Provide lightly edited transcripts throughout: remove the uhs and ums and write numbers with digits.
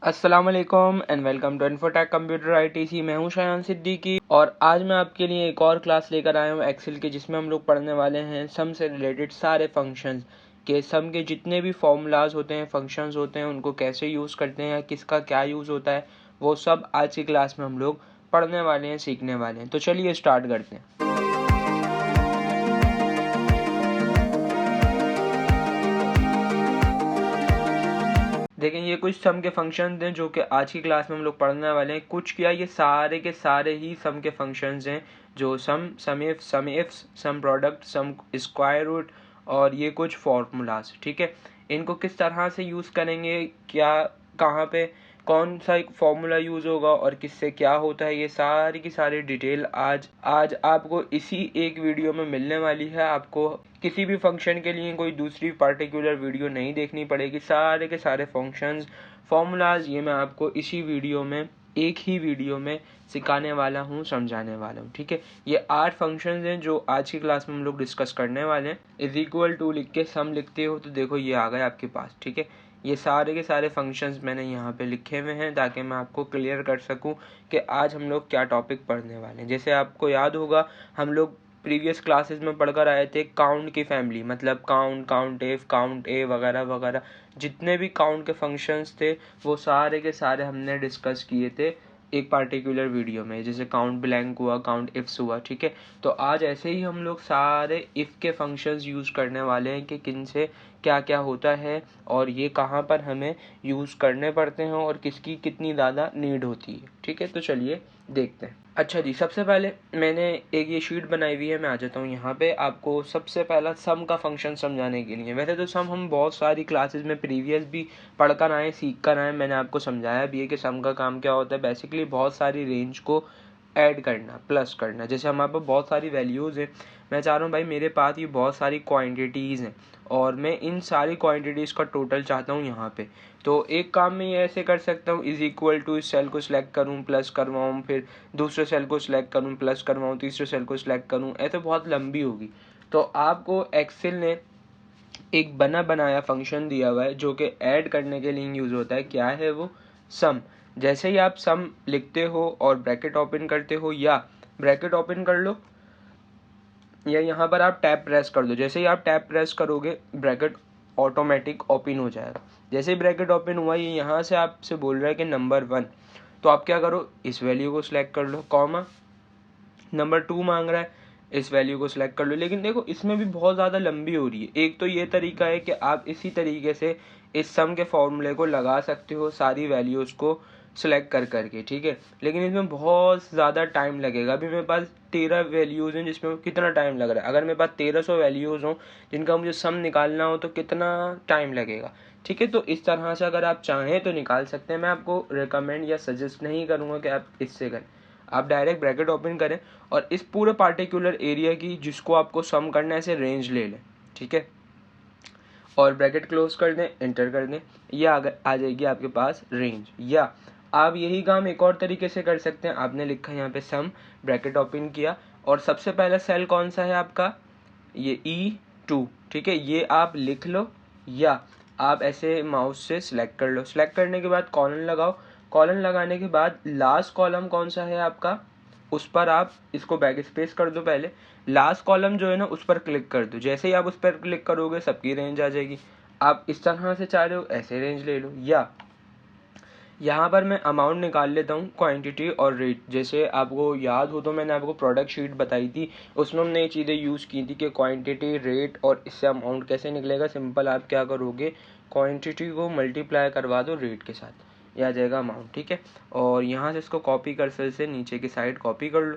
अस्सलाम वालेकुम and welcome to Infotech computer ITC. मैं हूं शायान सिद्दीकी और आज मैं आपके लिए एक और क्लास लेकर आया हूं एक्सेल की, जिसमें हम लोग पढ़ने वाले हैं सम से रिलेटेड सारे फंक्शंस के। सम के जितने भी फॉर्मूलाज होते हैं, फंक्शंस होते हैं, उनको कैसे यूज़ करते हैं, किसका क्या यूज़ होता है, वो सब आज की क्लास में हम लोग पढ़ने वाले हैं, सीखने वाले हैं। तो चलिए स्टार्ट करते हैं। देखें, ये कुछ सम के फंक्शंस हैं जो कि आज की क्लास में हम लोग पढ़ने वाले हैं। कुछ क्या, ये सारे के सारे ही सम के फंक्शंस हैं, जो some if, some product, some square root और ये कुछ फॉर्मूलाज। ठीक है, इनको किस तरह से यूज़ करेंगे, क्या कहाँ पे कौन सा एक फॉर्मूला यूज़ होगा और किससे क्या होता है, ये सारी की सारी डिटेल आज आपको इसी एक वीडियो में मिलने वाली है। आपको किसी भी फंक्शन के लिए कोई दूसरी पार्टिकुलर वीडियो नहीं देखनी पड़ेगी। सारे के सारे फंक्शंस, फॉर्मूलाज ये मैं आपको इसी वीडियो में, एक ही वीडियो में सिखाने वाला हूँ, समझाने वाला हूँ। ठीक है, ये 8 फंक्शंस हैं जो आज की क्लास में हम लोग डिस्कस करने वाले हैं। इज इक्वल टू लिख के सम लिखते हो तो देखो ये आ गए आपके पास। ठीक है, ये सारे के सारे फंक्शंस मैंने यहाँ पे लिखे हुए हैं ताकि मैं आपको क्लियर कर सकूँ कि आज हम लोग क्या टॉपिक पढ़ने वाले हैं। जैसे आपको याद होगा, हम लोग प्रीवियस क्लासेस में पढ़कर आए थे काउंट की फैमिली, मतलब काउंट एफ, काउंट ए वगैरह वगैरह। जितने भी काउंट के फंक्शंस थे वो सारे के सारे हमने डिस्कस किए थे एक पार्टिकुलर वीडियो में, जैसे काउंट ब्लैंक हुआ, काउंट इफ्स हुआ। ठीक है, तो आज ऐसे ही हम लोग सारे इफ़ के फंक्शंस यूज़ करने वाले हैं कि किन से क्या क्या होता है और ये कहाँ पर हमें यूज़ करने पड़ते हैं और किसकी कितनी ज़्यादा नीड होती है। ठीक है, तो चलिए देखते हैं। अच्छा जी, सबसे पहले मैंने एक ये शीट बनाई हुई है, मैं आ जाता हूँ यहाँ पे आपको सबसे पहला सम का फंक्शन समझाने के लिए। वैसे तो सम हम बहुत सारी क्लासेस में प्रीवियस भी पढ़कर आए, सीख कर आए, मैंने आपको समझाया भी है कि सम का काम क्या होता है। बेसिकली बहुत सारी रेंज को ऐड करना, प्लस करना। जैसे हमारे पास बहुत सारी वैल्यूज़ हैं, मैं चाह रहा हूँ भाई मेरे पास ये बहुत सारी क्वांटिटीज़ हैं और मैं इन सारी क्वांटिटीज़ का टोटल चाहता हूँ यहाँ पे। तो एक काम में ये ऐसे कर सकता हूँ, इज इक्वल टू इस सेल को सिलेक्ट करूँ, प्लस करवाऊँ, फिर दूसरे सेल को सिलेक्ट करूँ, प्लस करवाऊँ, तीसरे सेल को सिलेक्ट करूँ, ऐसे बहुत लंबी होगी। तो आपको एक्सेल ने एक बनाया फंक्शन दिया हुआ है जो कि ऐड करने के लिए यूज़ होता है। क्या है वो? सम। जैसे ही आप सम लिखते हो और ब्रैकेट ओपन करते हो, या ब्रैकेट ओपन कर लो या यहाँ पर आप टैब प्रेस कर दो। जैसे ही आप टैब प्रेस करोगे ब्रैकेट ऑटोमेटिक ओपन हो जाएगा। जैसे ही ब्रैकेट ओपन हुआ, ये यहाँ से आपसे बोल रहा है कि नंबर 1, तो आप क्या करो, इस वैल्यू को सिलेक्ट कर लो, कॉमा, नंबर 2 मांग रहा है, इस वैल्यू को सिलेक्ट कर लो। लेकिन देखो इसमें भी बहुत ज़्यादा लंबी हो रही है। एक तो ये तरीका है कि आप इसी तरीके से इस सम के फॉर्मूले को लगा सकते हो सारी वैल्यूज़ को सिलेक्ट कर करके। ठीक है, लेकिन इसमें बहुत ज़्यादा टाइम लगेगा। अभी मेरे पास 13 वैल्यूज़ हैं, जिसमें कितना टाइम लग रहा है। अगर मेरे पास 1300 वैल्यूज़ हों जिनका मुझे सम निकालना हो तो कितना टाइम लगेगा। ठीक है, तो इस तरह से अगर आप चाहें तो निकाल सकते हैं। मैं आपको रिकमेंड या सजेस्ट नहीं करूँगा कि आप इससे करें। आप डायरेक्ट ब्रैकेट ओपन करें और इस पूरे पार्टिकुलर एरिया की जिसको आपको सम करना है, ऐसे रेंज ले लें। ठीक है, और ब्रैकेट क्लोज कर दें, एंटर कर दें, या अगर आ जाएगी आपके पास रेंज। या आप यही काम एक और तरीके से कर सकते हैं। आपने लिखा यहाँ पे सम, ब्रैकेट ओपन किया और सबसे पहला सेल कौन सा है आपका, ये E2। ठीक है, ये आप लिख लो या आप ऐसे माउस से सिलेक्ट कर लो। सिलेक्ट करने के बाद कॉलन लगाओ। कॉलन लगाने के बाद लास्ट कॉलम कौन सा है आपका, उस पर आप इसको बैक स्पेस कर दो। पहले लास्ट कॉलम जो है ना, उस पर क्लिक कर दो। जैसे ही आप उस पर क्लिक करोगे सबकी रेंज आ जाएगी। आप इस तरह से चाह रहे हो ऐसे रेंज ले लो, या यहाँ पर मैं अमाउंट निकाल लेता हूँ, क्वांटिटी और रेट। जैसे आपको याद हो तो मैंने आपको प्रोडक्ट शीट बताई थी, उसमें हमने ये चीज़ें यूज़ की थी कि क्वांटिटी, रेट और इससे अमाउंट कैसे निकलेगा। सिंपल आप क्या करोगे, क्वांटिटी को मल्टीप्लाई करवा दो रेट के साथ, यह आ जाएगा अमाउंट। ठीक है, और यहाँ से इसको कॉपी कर से नीचे की साइड कॉपी कर लो।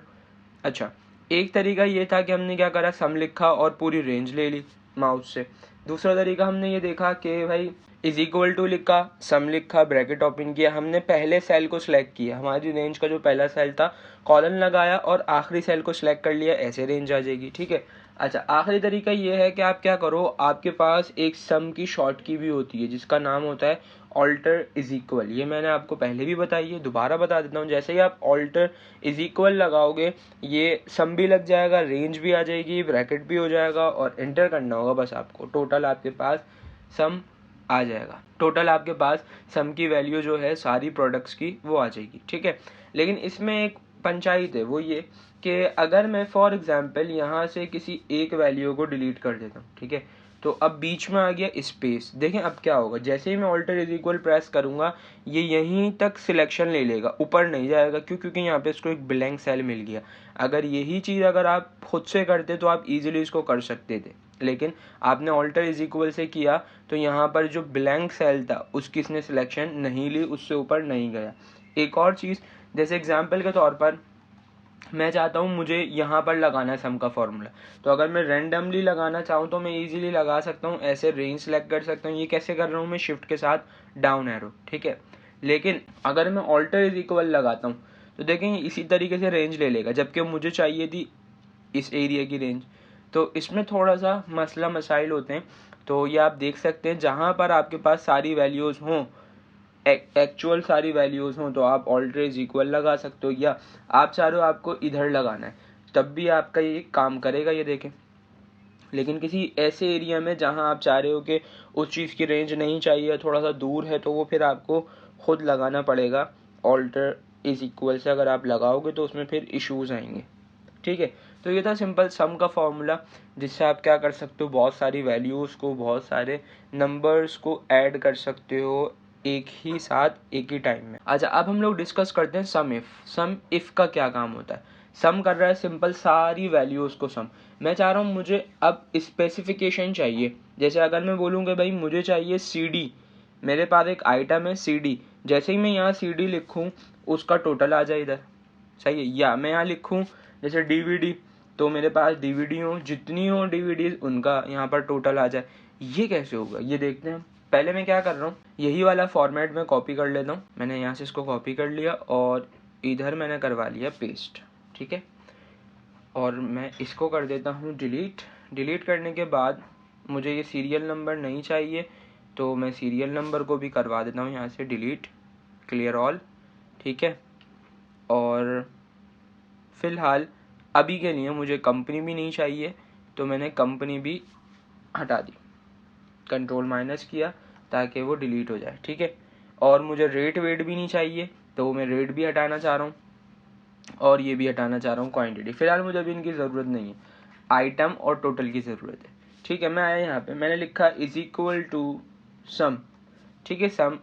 अच्छा, एक तरीका ये था कि हमने क्या करा, सम लिखा और पूरी रेंज ले ली माउस से। दूसरा तरीका हमने ये देखा कि भाई इज इक्वल टू लिखा, सम लिखा, ब्रैकेट ओपन किया, हमने पहले सेल को सिलेक्ट किया, हमारी रेंज का जो पहला सेल था, कॉलन लगाया और आखिरी सेल को सिलेक्ट कर लिया, ऐसे रेंज आ जाएगी। ठीक है, अच्छा, आखिरी तरीका ये है कि आप क्या करो, आपके पास एक सम की शॉर्ट की भी होती है जिसका नाम होता है ऑल्टर इज इक्वल। ये मैंने आपको पहले भी बताई है, दोबारा बता देता हूँ। जैसे ही आप ऑल्टर इज इक्वल लगाओगे, ये सम भी लग जाएगा, रेंज भी आ जाएगी, ब्रैकेट भी हो जाएगा और एंटर करना होगा बस आपको। टोटल आपके पास सम आ जाएगा। टोटल आपके पास सम की वैल्यू जो है सारी प्रोडक्ट्स की वो आ जाएगी, ठीक है। लेकिन इसमें एक पंचायत है, वो ये कि अगर मैं फॉर एग्जांपल यहाँ से किसी एक वैल्यू को डिलीट कर देता हूँ, ठीक है, तो अब बीच में आ गया स्पेस। देखें अब क्या होगा, जैसे ही मैं ऑल्टर इज इक्वल प्रेस करूँगा ये यहीं तक सिलेक्शन ले लेगा, ऊपर नहीं जाएगा। क्यों? क्योंकि यहाँ पे इसको एक ब्लैंक सेल मिल गया। अगर यही चीज़ अगर आप खुद से करते तो आप इजीली इसको कर सकते थे, लेकिन आपने ऑल्टर इज इक्वल से किया तो यहाँ पर जो ब्लैंक सेल था उसकी इसने सिलेक्शन नहीं ली, उससे ऊपर नहीं गया। एक और चीज़, जैसे एग्जाम्पल के तौर पर मैं चाहता हूँ मुझे यहाँ पर लगाना है सम का फॉर्मूला, तो अगर मैं रैंडमली लगाना चाहूँ तो मैं इजीली लगा सकता हूँ, ऐसे रेंज सेलेक्ट कर सकता हूँ। ये कैसे कर रहा हूँ मैं? शिफ्ट के साथ डाउन एरो, ठीक है। लेकिन अगर मैं ऑल्टर इज इक्वल लगाता हूँ तो देखें इसी तरीके से रेंज ले लेगा, जबकि मुझे चाहिए थी इस एरिया की रेंज। तो इसमें थोड़ा सा मसला मसाइल होते हैं। तो ये आप देख सकते हैं, जहाँ पर आपके पास सारी वैल्यूज़ हों, एक्चुअल सारी वैल्यूज़ हों, तो आप ऑल्टर इज इक्वल लगा सकते हो, या आप चाह रहे हो आपको इधर लगाना है तब भी आपका ये काम करेगा, ये देखें। लेकिन किसी ऐसे एरिया में जहां आप चाह रहे हो कि उस चीज़ की रेंज नहीं चाहिए, थोड़ा सा दूर है, तो वो फिर आपको खुद लगाना पड़ेगा। ऑल्टर इज इक्वल से अगर आप लगाओगे तो उसमें फिर इश्यूज आएंगे, ठीक है। तो ये था सिंपल सम का फॉर्मूला, जिससे आप क्या कर सकते हो, बहुत सारी वैल्यूज़ को, बहुत सारे नंबर्स को ऐड कर सकते हो एक ही साथ एक ही टाइम में। अच्छा, अब हम लोग डिस्कस करते हैं सम इफ। सम इफ का क्या काम होता है? सम कर रहा है सिंपल सारी वैल्यूज़ को सम। मैं चाह रहा हूँ मुझे अब स्पेसिफिकेशन चाहिए। जैसे अगर मैं बोलूँगा भाई मुझे चाहिए CD, मेरे पास एक आइटम है CD, जैसे ही मैं यहाँ CD लिखूँ उसका टोटल आ जाए इधर, सही है। या मैं यहाँ लिखूँ जैसे DVD, तो मेरे पास DVD हो, जितनी हो DVD उनका यहाँ पर टोटल आ जाए। ये कैसे होगा ये देखते हैं। पहले मैं क्या कर रहा हूँ, यही वाला फॉर्मेट में कॉपी कर लेता हूँ। मैंने यहाँ से इसको कॉपी कर लिया और इधर मैंने करवा लिया पेस्ट, ठीक है। और मैं इसको कर देता हूँ डिलीट। डिलीट करने के बाद मुझे ये सीरियल नंबर नहीं चाहिए, तो मैं सीरियल नंबर को भी करवा देता हूँ यहाँ से डिलीट, क्लियर ऑल, ठीक है। और फ़िलहाल अभी के लिए मुझे कंपनी भी नहीं चाहिए, तो मैंने कंपनी भी हटा दी, कंट्रोल माइनस किया ताकि वो डिलीट हो जाए, ठीक है। और मुझे रेट वेट भी नहीं चाहिए, तो मैं रेट भी हटाना चाह रहा हूँ और ये भी हटाना चाह रहा हूँ क्वांटिटी। फिलहाल मुझे अभी इनकी ज़रूरत नहीं है, आइटम और टोटल की ज़रूरत है, ठीक है। मैं आया यहाँ पे, मैंने लिखा इज इक्वल टू सम, ठीक है। सम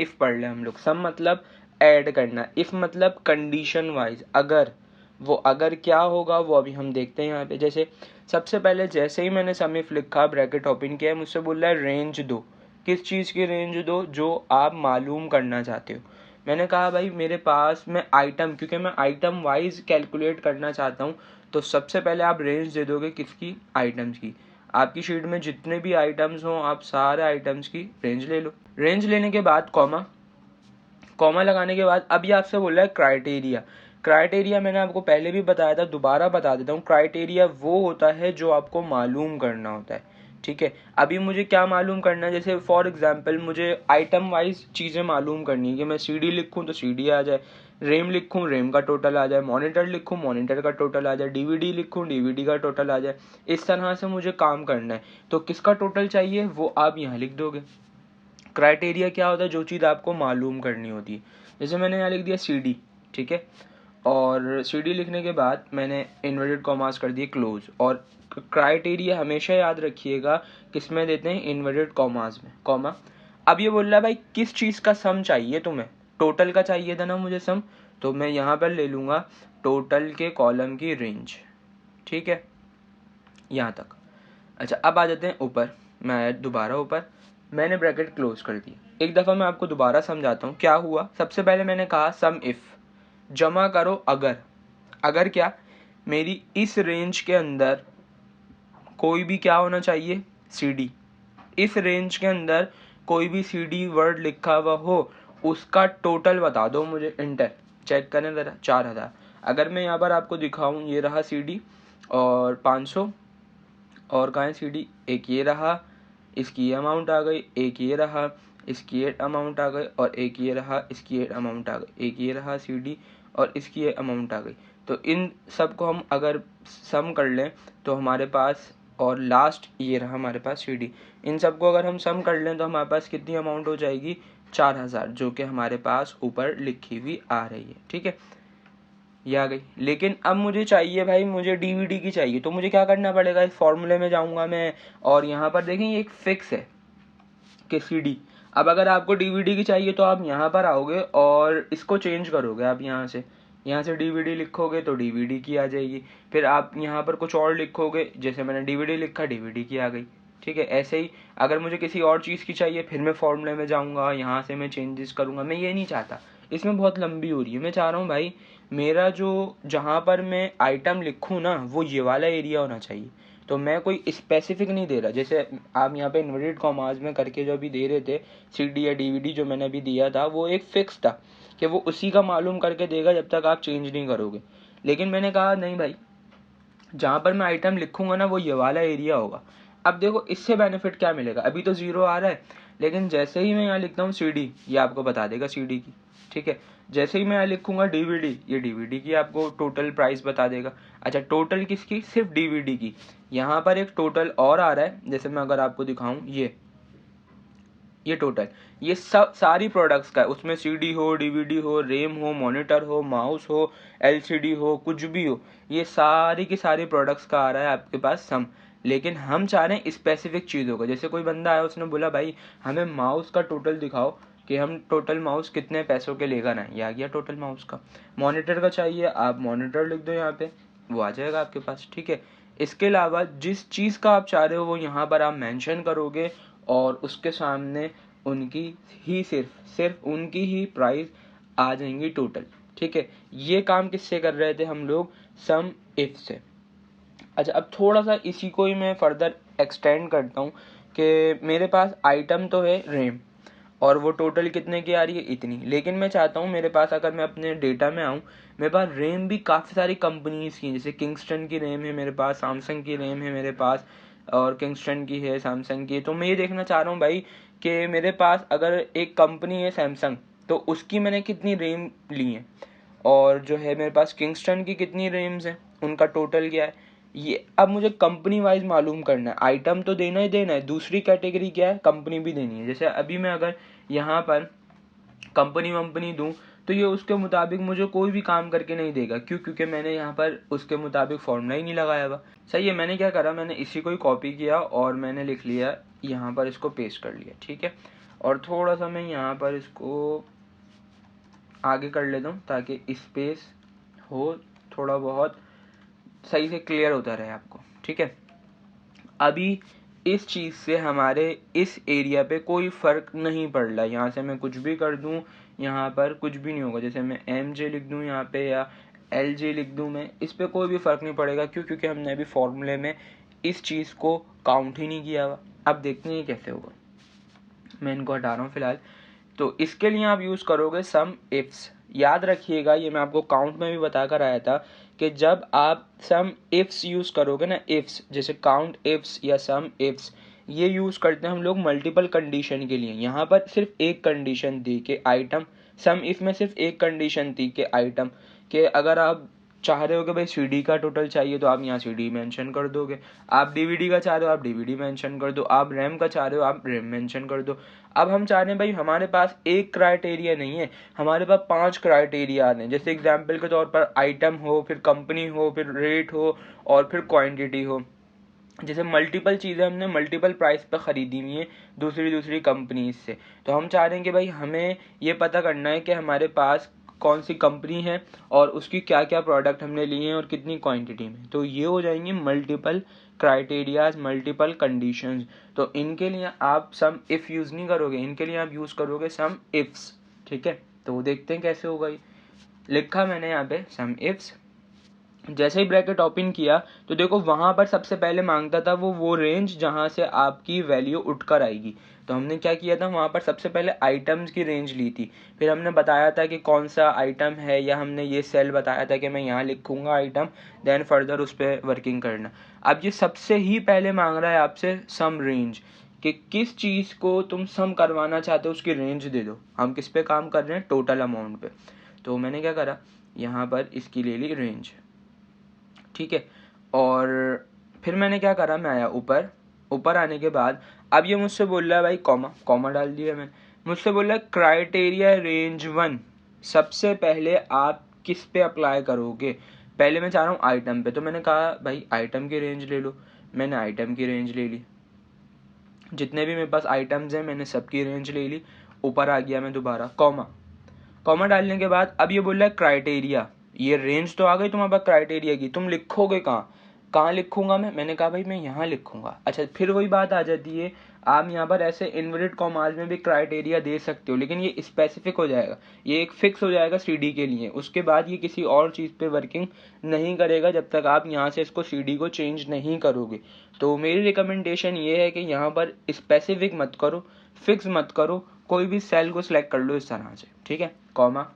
इफ़ पढ़ लें हम लोग। सम मतलब ऐड करना, इफ़ मतलब कंडीशन वाइज, अगर, वो अगर क्या होगा वो अभी हम देखते हैं यहाँ पे। जैसे सबसे पहले जैसे ही मैंने सम इफ लिखा, ब्रैकेट ओपन किया, मुझसे बोल रहा है रेंज दो। किस चीज़ की रेंज दो? जो आप मालूम करना चाहते हो। मैंने कहा भाई मेरे पास मैं आइटम, क्योंकि मैं आइटम वाइज कैलकुलेट करना चाहता हूँ, तो सबसे पहले आप रेंज दे दोगे किसकी? आइटम्स की। आपकी शीट में जितने भी आइटम्स हों आप सारे आइटम्स की रेंज ले लो। रेंज लेने के बाद कॉमा, कॉमा लगाने के बाद अभी आपसे बोल रहा है क्राइटेरिया। क्राइटेरिया मैंने आपको पहले भी बताया था, दोबारा बता देता हूँ। क्राइटेरिया वो होता है जो आपको मालूम करना होता है, ठीक है। अभी मुझे क्या मालूम करना है? जैसे फॉर एग्जांपल मुझे आइटम वाइज चीज़ें मालूम करनी है कि मैं CD लिखूँ तो CD आ जाए, रेम लिखूँ रेम का टोटल आ जाए, मॉनिटर लिखूँ मॉनिटर का टोटल आ जाए, DVD लिखूँ DVD का टोटल आ जाए। इस तरह से मुझे काम करना है। तो किसका टोटल चाहिए वो आप यहाँ लिख दोगे। क्राइटेरिया क्या होता है? जो चीज़ आपको मालूम करनी होती है। जैसे मैंने यहाँ लिख दिया CD, ठीक है। और CD लिखने के बाद मैंने इन्वर्टेड कॉमास कर दिए क्लोज। और क्राइटेरिया हमेशा याद रखिएगा किस में देते हैं? इन्वर्टेड कॉमास में, कॉमा। अब ये बोल रहा है भाई किस चीज़ का सम चाहिए तुम्हें? टोटल का चाहिए था ना मुझे सम, तो मैं यहाँ पर ले लूँगा टोटल के कॉलम की रेंज, ठीक है, यहाँ तक। अच्छा, अब आ जाते हैं ऊपर। मैं आया दोबारा ऊपर, मैंने ब्रैकेट क्लोज कर दी। एक दफ़ा मैं आपको दोबारा समझाता हूँ क्या हुआ। सबसे पहले मैंने कहा सम इफ़, जमा करो अगर। अगर क्या? मेरी इस रेंज के अंदर कोई भी क्या होना चाहिए? CD। इस रेंज के अंदर कोई भी CD वर्ड लिखा हुआ हो उसका टोटल बता दो मुझे। इंटर, चेक करें ज़रा, 4000। अगर मैं यहाँ पर आपको दिखाऊँ, ये रहा CD और 500, और कहाँ है CD? एक ये रहा, इसकी ये अमाउंट आ गई, एक ये रहा, इसकी ये अमाउंट आ गई, और एक ये रहा, इसकी ये अमाउंट आ गई, एक ये रहा CD और इसकी ये अमाउंट आ गई। तो इन सब को हम अगर सम कर लें तो हमारे पास और लास्ट ये रहा हमारे पास CD। इन सबको अगर हम सम कर लें तो हमारे पास कितनी अमाउंट हो जाएगी, 4000, जो कि हमारे पास ऊपर लिखी हुई आ रही है। ठीक है, ये आ गई। लेकिन अब मुझे चाहिए भाई, मुझे DVD की चाहिए, तो मुझे क्या करना पड़ेगा, इस फॉर्मूले में जाऊंगा मैं, और यहाँ पर देखें ये एक फिक्स है कि CD। अब अगर आपको DVD की चाहिए तो आप यहाँ पर आओगे और इसको चेंज करोगे, आप यहाँ से DVD लिखोगे तो DVD की आ जाएगी, फिर आप यहाँ पर कुछ और लिखोगे, जैसे मैंने DVD लिखा, DVD की आ गई। ठीक है, ऐसे ही अगर मुझे किसी और चीज़ की चाहिए फिर मैं फॉर्मूले में जाऊँगा, यहाँ से मैं चेंजेस करूँगा। मैं ये नहीं चाहता, इसमें बहुत लंबी हो रही है। मैं चाह रहा हूँ भाई मेरा जो जहाँ पर मैं आइटम लिखूँ ना वो ये वाला एरिया होना चाहिए। तो मैं कोई स्पेसिफिक नहीं दे रहा, जैसे आप यहाँ पे इन्वर्टेड कॉमास में करके जो अभी दे रहे थे CD या DVD जो मैंने अभी दिया था, वो एक फिक्स था कि वो उसी का मालूम करके देगा जब तक आप चेंज नहीं करोगे। लेकिन मैंने कहा नहीं भाई, जहाँ पर मैं आइटम लिखूंगा ना वो ये वाला एरिया होगा। अब देखो इससे बेनिफिट क्या मिलेगा, अभी तो 0 आ रहा है, लेकिन जैसे ही मैं यहाँ लिखता हूँ CD, ये आपको बता देगा CD की। ठीक है, जैसे ही मैं यहाँ लिखूंगा DVD, ये DVD की आपको टोटल प्राइस बता देगा। अच्छा, टोटल किसकी, सिर्फ DVD की। यहाँ पर एक टोटल और आ रहा है, जैसे मैं अगर आपको दिखाऊं, ये टोटल, ये सब सारी प्रोडक्ट्स का है। उसमें CD हो, DVD हो, रैम हो, मॉनिटर हो, माउस हो, LCD हो, कुछ भी हो, ये सारी की सारी प्रोडक्ट्स का आ रहा है आपके पास सम। लेकिन हम चाह रहे हैं स्पेसिफिक चीज़ों को। जैसे कोई बंदा आया, उसने बोला भाई हमें माउस का टोटल दिखाओ कि हम टोटल माउस कितने पैसों के लेकर आए, ये आ गया टोटल माउस का। मॉनिटर का चाहिए, आप मॉनिटर लिख दो यहाँ पे, वो आ जाएगा आपके पास। ठीक है, इसके अलावा जिस चीज़ का आप चाह रहे हो वो यहाँ पर आप मेंशन करोगे और उसके सामने उनकी ही सिर्फ उनकी ही प्राइस आ जाएंगी टोटल। ठीक है, ये काम किससे कर रहे थे हम लोग, सम इफ से। अच्छा, अब थोड़ा सा इसी को ही मैं फर्दर एक्सटेंड करता हूँ कि मेरे पास आइटम तो है रैम, और वो टोटल कितने की आ रही है, इतनी। लेकिन मैं चाहता हूँ मेरे पास, अगर मैं अपने डेटा में आऊँ, मेरे पास रैम भी काफ़ी सारी कंपनीज की, जैसे किंगस्टन की रैम है मेरे पास, सैमसंग की रैम है मेरे पास, और किंगस्टन की है, सैमसंग की है। तो मैं ये देखना चाह रहा हूँ भाई कि मेरे पास अगर एक कंपनी है सैमसंग, तो उसकी मैंने कितनी रैम ली है, और जो है मेरे पास किंगस्टन की कितनी रैम्स हैं, उनका टोटल क्या है। ये अब मुझे कंपनी वाइज मालूम करना है। आइटम तो देना ही देना है, दूसरी कैटेगरी क्या है, कंपनी भी देनी है। जैसे अभी मैं अगर यहाँ पर कंपनी वंपनी दूँ तो ये उसके मुताबिक मुझे कोई भी काम करके नहीं देगा। क्यों, क्योंकि मैंने यहाँ पर उसके मुताबिक फॉर्मूला ही नहीं लगाया हुआ। सही है, मैंने क्या करा, मैंने इसी को ही कॉपी किया और मैंने लिख लिया यहाँ पर, इसको पेस्ट कर लिया। ठीक है, और थोड़ा सा मैं यहाँ पर इसको आगे कर लेता हूँ ताकि स्पेस हो, थोड़ा बहुत सही से क्लियर होता रहे आपको। ठीक है, अभी इस चीज़ से हमारे इस एरिया पे कोई फ़र्क नहीं पड़ रहा। यहाँ से मैं कुछ भी कर दूँ, यहाँ पर कुछ भी नहीं होगा। जैसे मैं MJ लिख दूँ यहाँ पे या LJ लिख दूँ, मैं इस पे कोई भी फ़र्क नहीं पड़ेगा। क्यों, क्योंकि हमने अभी फॉर्मूले में इस चीज़ को काउंट ही नहीं किया हुआ। अब देखते हैं कैसे होगा, मैं इनको हटा रहा हूँ फ़िलहाल। तो इसके लिए आप यूज़ करोगे सम इफ्स। याद रखिएगा, ये मैं आपको काउंट में भी बता कर आया था कि जब आप सम इफ्स यूज़ करोगे ना, इफ्स जैसे काउंट इफ्स या सम इफ्स, ये यूज़ करते हैं हम लोग मल्टीपल कंडीशन के लिए। यहाँ पर सिर्फ एक कंडीशन थी कि आइटम, सम इफ में सिर्फ एक कंडीशन थी कि आइटम, कि अगर आप चाह रहे हो कि भाई CD का टोटल चाहिए तो आप यहाँ CD मेंशन कर दोगे, आप DVD का चाह रहे हो आप DVD मेंशन कर दो, आप रैम का चाह रहे हो आप रैम मेंशन कर दो। अब हम चाह रहे हैं भाई हमारे पास एक क्राइटेरिया नहीं है, हमारे पास 5 क्राइटेरिया आ रहे हैं। जैसे एग्जांपल के तौर पर आइटम हो, फिर कंपनी हो, फिर रेट हो, और फिर क्वांटिटी हो। जैसे मल्टीपल चीज़ें हमने मल्टीपल प्राइस पर ख़रीदी हुई हैं दूसरी कंपनीज से, तो हम चाह रहे हैं कि भाई हमें ये पता करना है कि हमारे पास कौन सी कंपनी है और उसकी क्या क्या प्रोडक्ट हमने लिए हैं और कितनी क्वांटिटी में। तो ये हो जाएंगी मल्टीपल क्राइटेरियाज, मल्टीपल कंडीशंस। तो इनके लिए आप सम इफ़ यूज़ नहीं करोगे, इनके लिए आप यूज़ करोगे सम इफ्स। ठीक है, तो देखते हैं कैसे होगा। लिखा मैंने यहाँ पे सम इफ्स, जैसे ही ब्रैकेट ओपन किया तो देखो वहाँ पर सबसे पहले मांगता था वो रेंज जहाँ से आपकी वैल्यू उठकर आएगी। तो हमने क्या किया था, वहाँ पर सबसे पहले आइटम्स की रेंज ली थी, फिर हमने बताया था कि कौन सा आइटम है, या हमने ये सेल बताया था कि मैं यहाँ लिखूँगा आइटम, देन फर्दर उस पर वर्किंग करना। अब ये सबसे ही पहले मांग रहा है आपसे सम रेंज, कि किस चीज़ को तुम सम करवाना चाहते हो उसकी रेंज दे दो। हम किस पे काम कर रहे हैं, टोटल अमाउंट पे। तो मैंने क्या करा, यहाँ पर इसकी ले ली रेंज। ठीक है, और फिर मैंने क्या करा, मैं आया ऊपर। ऊपर आने के बाद अब ये मुझसे बोल रहा है भाई कॉमा डाल दिया मैंने। मुझसे बोल रहा है क्राइटेरिया रेंज 1 सबसे पहले आप किस पे अप्लाई करोगे। पहले मैं चाह रहा हूँ आइटम पे, तो मैंने कहा भाई आइटम की रेंज ले लो। मैंने आइटम की रेंज ले ली, जितने भी मेरे पास आइटम्स हैं मैंने सबकी रेंज ले ली। ऊपर आ गया मैं दोबारा, कॉमा डालने के बाद अब ये बोल रहा है क्राइटेरिया। ये रेंज तो आ गई तुम्हारे पास क्राइटेरिया की, तुम लिखोगे कहाँ लिखूंगा मैंने कहा भाई मैं यहाँ लिखूंगा। अच्छा, फिर वही बात आ जाती है, आप यहाँ पर ऐसे इनवर्टेड कॉमास में भी क्राइटेरिया दे सकते हो, लेकिन ये स्पेसिफिक हो जाएगा, ये एक फिक्स हो जाएगा CD के लिए। उसके बाद ये किसी और चीज़ पे वर्किंग नहीं करेगा जब तक आप यहाँ से इसको CD को चेंज नहीं करोगे। तो मेरी रिकमेंडेशन ये है कि यहाँ पर स्पेसिफिक मत करो, फिक्स मत करो, कोई भी सेल को सिलेक्ट कर लो इस तरह से, ठीक है। कॉमा,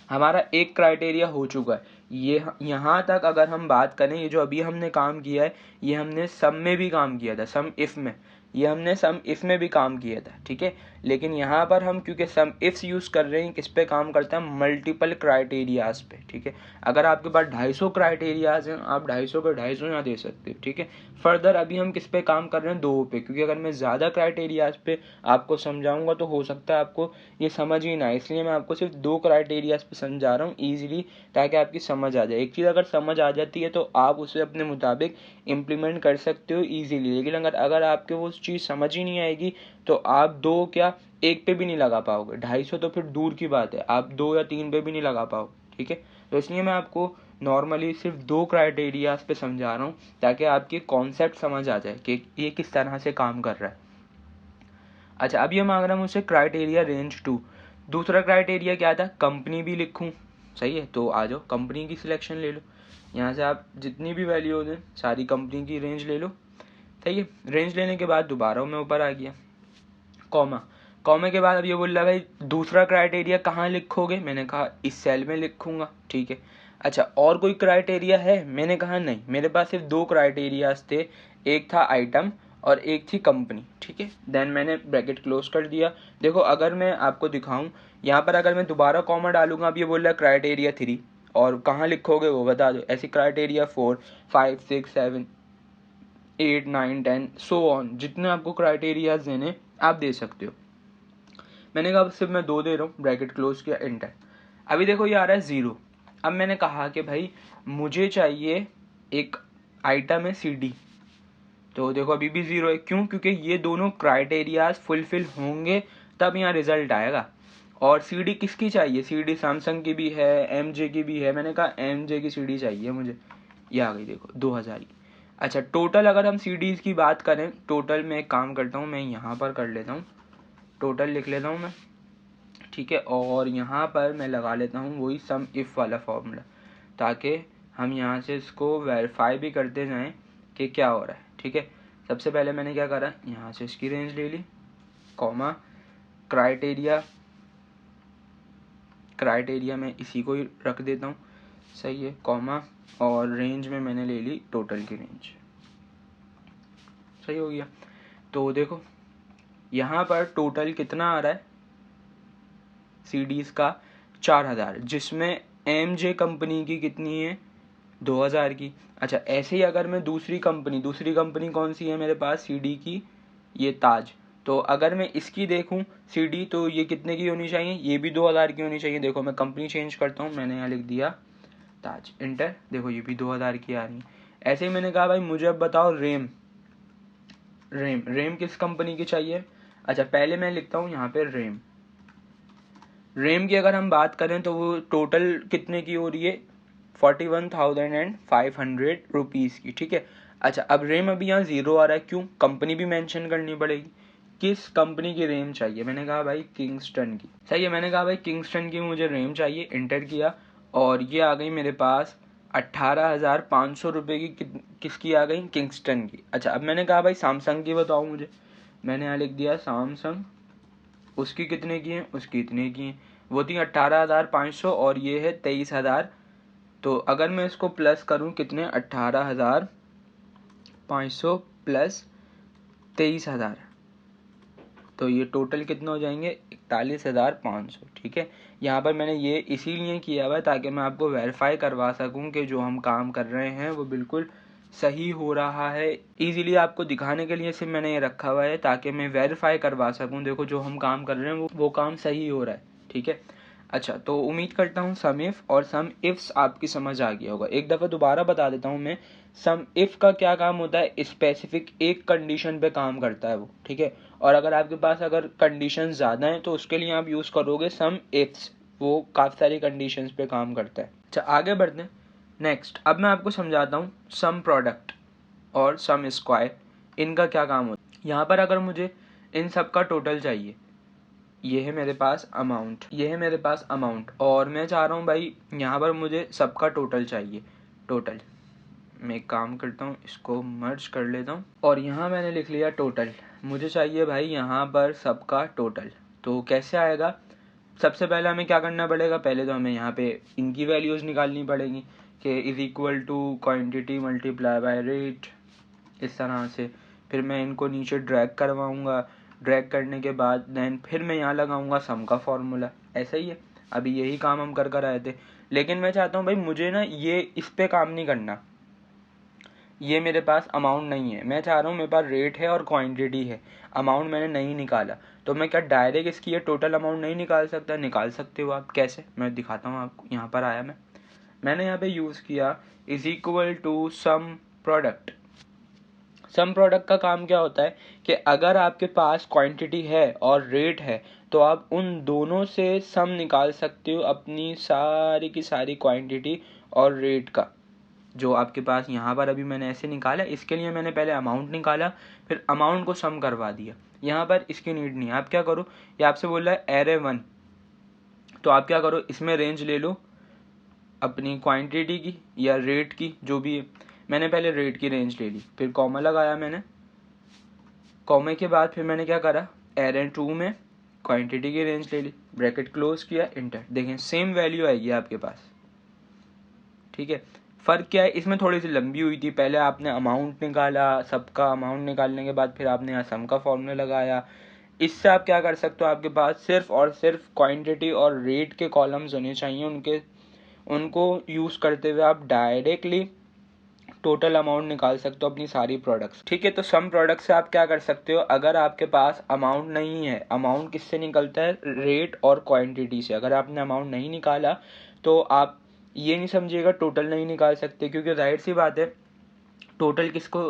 हमारा एक क्राइटेरिया हो चुका है। ये यहाँ तक अगर हम बात करें, ये जो अभी हमने काम किया है ये हमने सम में भी काम किया था, सम इफ में, ये हमने सम इफ में भी काम किया था, ठीक है। लेकिन यहाँ पर हम क्योंकि सम इफ्स यूज़ कर रहे हैं, किस पे काम करता है, मल्टीपल क्राइटेरियाज पे, ठीक है। अगर आपके पास 250 क्राइटेरियाज हैं, आप 250 के 250 यहाँ दे सकते हो, ठीक है। फर्दर अभी हम किस पे काम कर रहे हैं, 2 पे, क्योंकि अगर मैं ज़्यादा क्राइटेरियाज पे आपको समझाऊंगा तो हो सकता है आपको ये समझ ही ना आए, इसलिए मैं आपको सिर्फ 2 क्राइटेरियाज पे समझा रहा हूँ ईजिली, ताकि आपकी समझ आ जाए। एक चीज़ अगर समझ आ जाती है तो आप उसे अपने मुताबिक इम्प्लीमेंट कर सकते हो ईजिली, लेकिन अगर आपके वो चीज़ समझ ही नहीं आएगी तो आप 2 क्या 1 पे भी नहीं लगा पाओगे। 250 तो फिर दूर की बात है, आप 2 या 3 पे भी नहीं लगा पाओगे, ठीक है। तो इसलिए मैं आपको नॉर्मली सिर्फ 2 क्राइटेरियाज पे समझा रहा हूँ, ताकि आपकी कॉन्सेप्ट समझ आ जाए कि ये किस तरह से काम कर रहा है। अच्छा, अब ये मांग रहा है मुझसे क्राइटेरिया रेंज 2। दूसरा क्राइटेरिया क्या था, कंपनी भी लिखूं, सही है। तो आ जाओ कंपनी की सिलेक्शन ले लो, यहाँ से आप जितनी भी वैल्यूज हैं सारी कंपनी की रेंज ले लो, सही है। रेंज लेने के बाद दोबारा मैं ऊपर आ गया, कॉमा के बाद अब ये बोल रहा है भाई दूसरा क्राइटेरिया कहाँ लिखोगे, मैंने कहा इस सेल में लिखूंगा, ठीक है। अच्छा, और कोई क्राइटेरिया है, मैंने कहा नहीं, मेरे पास सिर्फ 2 क्राइटेरियाज थे, एक था आइटम और एक थी कंपनी, ठीक है। देन मैंने ब्रैकेट क्लोज कर दिया। देखो अगर मैं आपको दिखाऊं यहाँ पर, अगर मैं दोबारा कॉमा डालूंगा, अब ये बोल रहा है क्राइटेरिया 3 और कहाँ लिखोगे वो बता दो, ऐसी क्राइटेरिया 4, 5, 6, 7, 8, 9, 10 सो ऑन, जितने आपको क्राइटेरियाज देने आप दे सकते हो। मैंने कहा सिर्फ मैं 2 दे रहा हूँ, ब्रैकेट क्लोज किया, एंटर। अभी देखो ये आ रहा है 0। अब मैंने कहा कि भाई मुझे चाहिए एक आइटम है CD, तो देखो अभी भी 0 है, क्यों, क्योंकि ये दोनों क्राइटेरियाज फुलफिल होंगे तब यहाँ रिजल्ट आएगा। और CD किसकी चाहिए, CD सैमसंग की भी है, MJ की भी है, मैंने कहा MJ की CD चाहिए मुझे, ये आ गई देखो 2000 की। अच्छा, टोटल अगर हम CDs की बात करें, टोटल मैं एक काम करता हूँ, मैं यहाँ पर कर लेता हूँ, टोटल लिख लेता हूँ मैं, ठीक है। और यहाँ पर मैं लगा लेता हूँ वही सम इफ़ वाला फॉर्मूला, ताकि हम यहाँ से इसको वेरीफाई भी करते जाएं कि क्या हो रहा है, ठीक है। सबसे पहले मैंने क्या करा, यहाँ से इसकी रेंज ले ली, कॉमा, क्राइटेरिया मैं इसी को ही रख देता हूँ, सही है, कॉमा, और रेंज में मैंने ले ली टोटल की रेंज, सही हो गया। तो देखो यहाँ पर टोटल कितना आ रहा है CDs का, 4000, जिसमें MJ कंपनी की कितनी है, 2000 की। अच्छा, ऐसे ही अगर मैं दूसरी कंपनी कौन सी है मेरे पास CD की, ये ताज, तो अगर मैं इसकी देखूं CD, तो ये कितने की होनी चाहिए, ये भी 2000 की होनी चाहिए। देखो मैं कंपनी चेंज करता हूँ, मैंने यहाँ लिख दिया ताज, इंटर, देखो ये भी 2000 की आ रही है। ऐसे ही मैंने कहा भाई मुझे अब बताओ रेम किस कंपनी की चाहिए। अच्छा, पहले मैं लिखता हूँ यहाँ पे रेम की अगर हम बात करें तो वो टोटल कितने की हो रही है, 41,500 रुपीज़ की, ठीक है। अच्छा, अब रेम अभी यहाँ 0 आ रहा है, क्यों, कंपनी भी मेंशन करनी पड़ेगी, किस कंपनी की रेम चाहिए, मैंने कहा भाई किंगस्टन की, सही है। मैंने कहा भाई किंगस्टन की मुझे रेम चाहिए, इंटर किया, और ये आ गई मेरे पास 18,500 रुपये की, किसकी आ गई, किंगस्टन की। अच्छा, अब मैंने कहा भाई सैमसंग की बताओ मुझे, मैंने यहाँ लिख दिया सैमसंग, उसकी कितने की है, उसकी इतने की है, वो थी 18,500 और ये है 23,000। तो अगर मैं इसको प्लस करूं, कितने, 18,500 प्लस 23,000, तो ये टोटल कितने हो जाएंगे, 41,500, ठीक है। यहाँ पर मैंने ये इसीलिए किया हुआ है ताकि मैं आपको वेरीफाई करवा सकूं कि जो हम काम कर रहे हैं वो बिल्कुल सही हो रहा है। इजीली आपको दिखाने के लिए सिर्फ मैंने ये रखा हुआ है ताकि मैं वेरीफाई करवा सकूं, देखो जो हम काम कर रहे हैं वो काम सही हो रहा है, ठीक है। अच्छा, तो उम्मीद करता हूँ सम इफ और सम इफ्स आपकी समझ आ गया होगा। एक दफ़ा दोबारा बता देता हूँ मैं, सम इफ का क्या काम होता है, स्पेसिफिक एक कंडीशन पे काम करता है वो, ठीक है। और अगर आपके पास अगर कंडीशन ज़्यादा हैं तो उसके लिए आप यूज़ करोगे सम इफ्स, वो काफ़ी सारी कंडीशंस पे काम करता है। अच्छा, आगे बढ़ते हैं। नेक्स्ट, अब मैं आपको समझाता हूँ सम प्रोडक्ट और सम स्क्वायर, इनका क्या काम होता है। यहाँ पर अगर मुझे इन सब का टोटल चाहिए, ये है मेरे पास अमाउंट, ये है मेरे पास अमाउंट, और मैं चाह रहा हूँ भाई यहाँ पर मुझे सबका टोटल चाहिए। टोटल, मैं एक काम करता हूँ, इसको मर्ज कर लेता हूँ और यहाँ मैंने लिख लिया टोटल। मुझे चाहिए भाई यहाँ पर सबका टोटल। तो कैसे आएगा, सबसे पहले हमें क्या करना पड़ेगा, पहले तो हमें यहाँ पे इनकी वैल्यूज़ निकालनी पड़ेगी कि is equal to quantity multiply by rate, इस तरह से। फिर मैं इनको नीचे ड्रैग करवाऊँगा, ड्रैग करने के बाद देन फिर मैं यहाँ लगाऊंगा सम का फॉर्मूला। ऐसा ही है, अभी यही काम हम कर कर आए थे। लेकिन मैं चाहता हूँ भाई मुझे ना ये इस पे काम नहीं करना, ये मेरे पास अमाउंट नहीं है, मैं चाह रहा हूँ मेरे पास रेट है और क्वांटिटी है, अमाउंट मैंने नहीं निकाला। तो मैं क्या डायरेक्ट इसकी ये टोटल अमाउंट नहीं निकाल सकता? निकाल सकते हो आप। कैसे, मैं दिखाता हूँ आपको। यहाँ पर आया मैंने यहाँ पे यूज़ किया is equal to sum product. Sum product का काम क्या होता है कि अगर आपके पास क्वांटिटी है और रेट है तो आप उन दोनों से सम निकाल सकते हो अपनी सारी की सारी क्वांटिटी और रेट का। जो आपके पास यहाँ पर अभी मैंने ऐसे निकाला, इसके लिए मैंने पहले अमाउंट निकाला, फिर अमाउंट को सम करवा दिया। यहाँ पर इसकी नीड नहीं है। आप क्या करो, ये आपसे बोल रहा है एरे 1, तो आप क्या करो, इसमें रेंज ले लो अपनी क्वांटिटी की या रेट की, जो भी है। मैंने पहले रेट की रेंज ले ली, फिर कॉमा लगाया मैंने, कॉमे के बाद फिर मैंने क्या करा, एरे 2 में क्वांटिटी की रेंज ले ली, ब्रैकेट क्लोज किया, इंटर। देखें सेम वैल्यू आएगी आपके पास, ठीक है। फ़र्क क्या है, इसमें थोड़ी सी लंबी हुई थी, पहले आपने अमाउंट निकाला, सबका अमाउंट निकालने के बाद फिर आपने यहाँ सम का फॉर्मूला लगाया। इससे आप क्या कर सकते हो, आपके पास सिर्फ और सिर्फ क्वांटिटी और रेट के कॉलम्स होने चाहिए, उनको यूज़ करते हुए आप डायरेक्टली टोटल अमाउंट निकाल सकते हो अपनी सारी प्रोडक्ट्स, ठीक है। तो सम प्रोडक्ट से आप क्या कर सकते हो, अगर आपके पास अमाउंट नहीं है, अमाउंट किससे निकलता है, रेट और क्वांटिटी से। अगर आपने अमाउंट नहीं निकाला तो आप ये नहीं समझिएगा टोटल नहीं निकाल सकते, क्योंकि जाहिर सी बात है टोटल किसको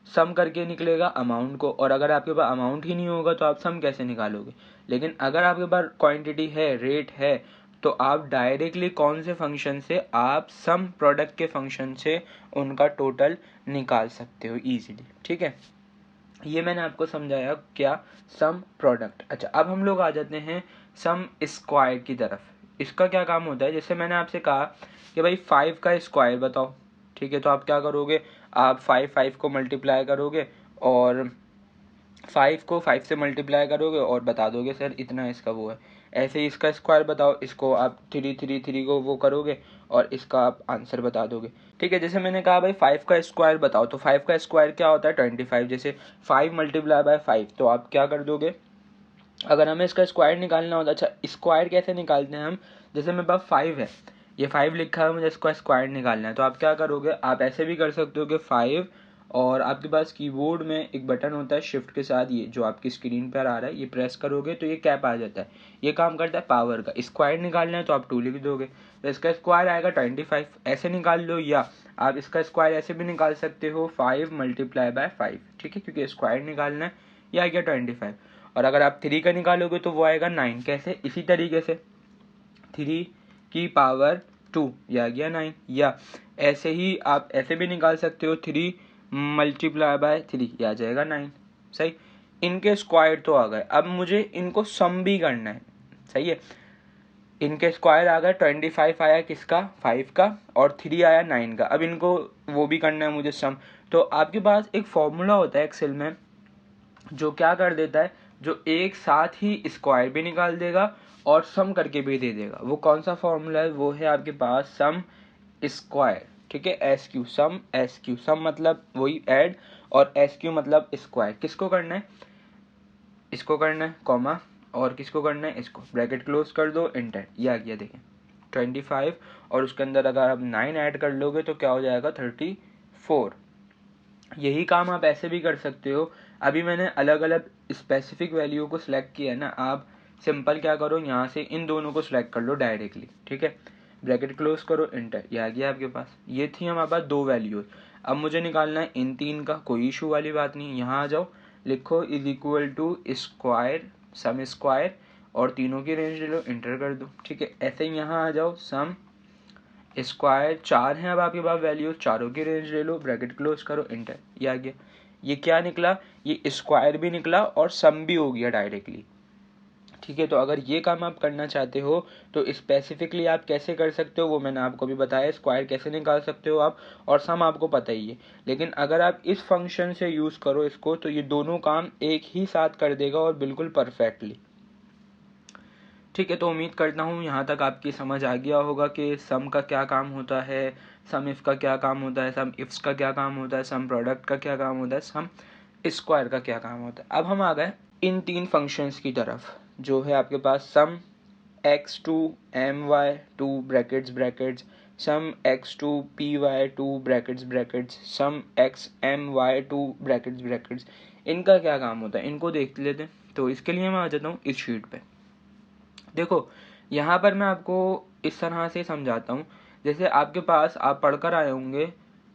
सम करके निकलेगा, अमाउंट को। और अगर आपके पास अमाउंट ही नहीं होगा तो आप सम कैसे निकालोगे। लेकिन अगर आपके पास क्वांटिटी है, रेट है, तो आप डायरेक्टली कौन से फंक्शन से, आप सम प्रोडक्ट के फंक्शन से उनका टोटल निकाल सकते हो इजीली, ठीक है। ये मैंने आपको समझाया क्या, सम प्रोडक्ट। अच्छा, अब हम लोग आ जाते हैं सम स्क्वायर की तरफ। इसका क्या काम होता है, जैसे मैंने आपसे कहा कि भाई 5 का स्क्वायर बताओ, ठीक है। तो आप क्या करोगे, आप 5 को मल्टीप्लाई करोगे और 5 को 5 से मल्टीप्लाई करोगे और बता दोगे सर इतना इसका वो है। ऐसे ही इसका स्क्वायर बताओ, इसको आप 3 को वो करोगे और इसका आप आंसर बता दोगे, ठीक है। जैसे मैंने कहा भाई 5 का स्क्वायर बताओ, तो 5 का स्क्वायर क्या होता है, 25। जैसे 5 मल्टीप्लाई बाय 5, तो आप क्या कर दोगे, अगर हमें इसका स्क्वायर निकालना होता। अच्छा, स्क्वायर कैसे निकालते हैं हम, जैसे मेरे पास 5 है, ये 5 लिखा है, मुझे इसका स्क्वायर निकालना है, तो आप क्या करोगे, आप ऐसे भी कर सकते हो कि 5, और आपके पास कीबोर्ड में एक बटन होता है शिफ्ट के साथ, ये जो आपकी स्क्रीन पर आ रहा है, ये प्रेस करोगे तो ये कैप आ जाता है, ये काम करता है पावर का। स्क्वायर निकालना है तो आप 2 लिख दोगे, तो इसका स्क्वायर आएगा 25। ऐसे निकाल लो, या आप इसका स्क्वायर ऐसे भी निकाल सकते हो 5 मल्टीप्लाई बाय 5, ठीक है, क्योंकि स्क्वायर निकालना है, ये आ गया 25। और अगर आप 3 का निकालोगे तो वो आएगा 9। कैसे, इसी तरीके से 3 की पावर 2, यह आ गया 9। या ऐसे ही आप ऐसे भी निकाल सकते हो 3 मल्टीप्लाई बाय 3, यह आ जाएगा 9। सही, इनके स्क्वायर तो आ गए, अब मुझे इनको सम भी करना है, सही है। इनके स्क्वायर आ गए, 25 आया किसका, 5 का, और 3 आया 9 का। अब इनको वो भी करना है मुझे सम। तो आपके पास एक फॉर्मूला होता है एक्सेल में जो क्या कर देता है, जो एक साथ ही स्क्वायर भी निकाल देगा और सम करके भी दे देगा। वो कौन सा फॉर्मूला है, वो है आपके पास सम स्क्वायर, ठीक है। एस क्यू, सम एस क्यू, सम मतलब वही ऐड, और एस क्यू मतलब स्क्वायर। किसको करना है, इसको करना है, कॉमा, और किसको करना है, इसको, ब्रैकेट क्लोज कर दो, इंटर। ये आ गया देखें 25, और उसके अंदर अगर आप 9 ऐड कर लोगे तो क्या हो जाएगा 35। 4। यही काम आप ऐसे भी कर सकते हो। अभी मैंने अलग अलग स्पेसिफिक वैल्यू को सिलेक्ट किया है ना, आप सिंपल क्या करो, यहाँ से इन दोनों को सिलेक्ट कर लो डायरेक्टली, ठीक है। ब्रैकेट क्लोज करो, इंटर, ये आ गया आपके पास। ये थी हमारे पास 2 वैल्यूज। अब मुझे निकालना है इन 3 का, कोई इशू वाली बात नहीं। यहाँ आ जाओ, लिखो is equal to square sum square और तीनों की रेंज ले लो, इंटर कर दो, ठीक है। ऐसे ही यहाँ आ जाओ, सम स्क्वायर 4 हैं अब आपके पास वैल्यू, चारों की रेंज ले लो, ब्रैकेट क्लोज करो, इंटर, ये आ गया। ये क्या निकला, ये स्क्वायर भी निकला और सम भी हो गया डायरेक्टली, ठीक है। तो अगर ये काम आप करना चाहते हो तो स्पेसिफिकली आप कैसे कर सकते हो वो मैंने आपको भी बताया, स्क्वायर कैसे निकाल सकते हो आप, और सम आपको पता ही है। लेकिन अगर आप इस फंक्शन से यूज़ करो इसको तो ये दोनों काम एक ही साथ कर देगा और बिल्कुल परफेक्टली, ठीक है। तो उम्मीद करता हूँ यहाँ तक आपकी समझ आ गया होगा कि सम का क्या काम होता है, सम इफ का क्या काम होता है, सम इफ्स का क्या काम होता है, सम प्रोडक्ट का क्या काम होता है, सम स्क्वायर का क्या काम होता है। अब हम आ गए इन 3 फंक्शंस की तरफ, जो है आपके पास सम x2 my2 ब्रैकेट्स ब्रैकेट्स, सम x2 py2 ब्रैकेट्स ब्रैकेट्स, सम x my2 ब्रैकेट्स ब्रैकेट्स। इनका क्या काम होता है, इनको देख लेते हैं। तो इसके लिए मैं आ जाता हूँ इस शीट पे। देखो यहाँ पर मैं आपको इस तरह से समझाता हूँ, जैसे आपके पास आप पढ़कर आए होंगे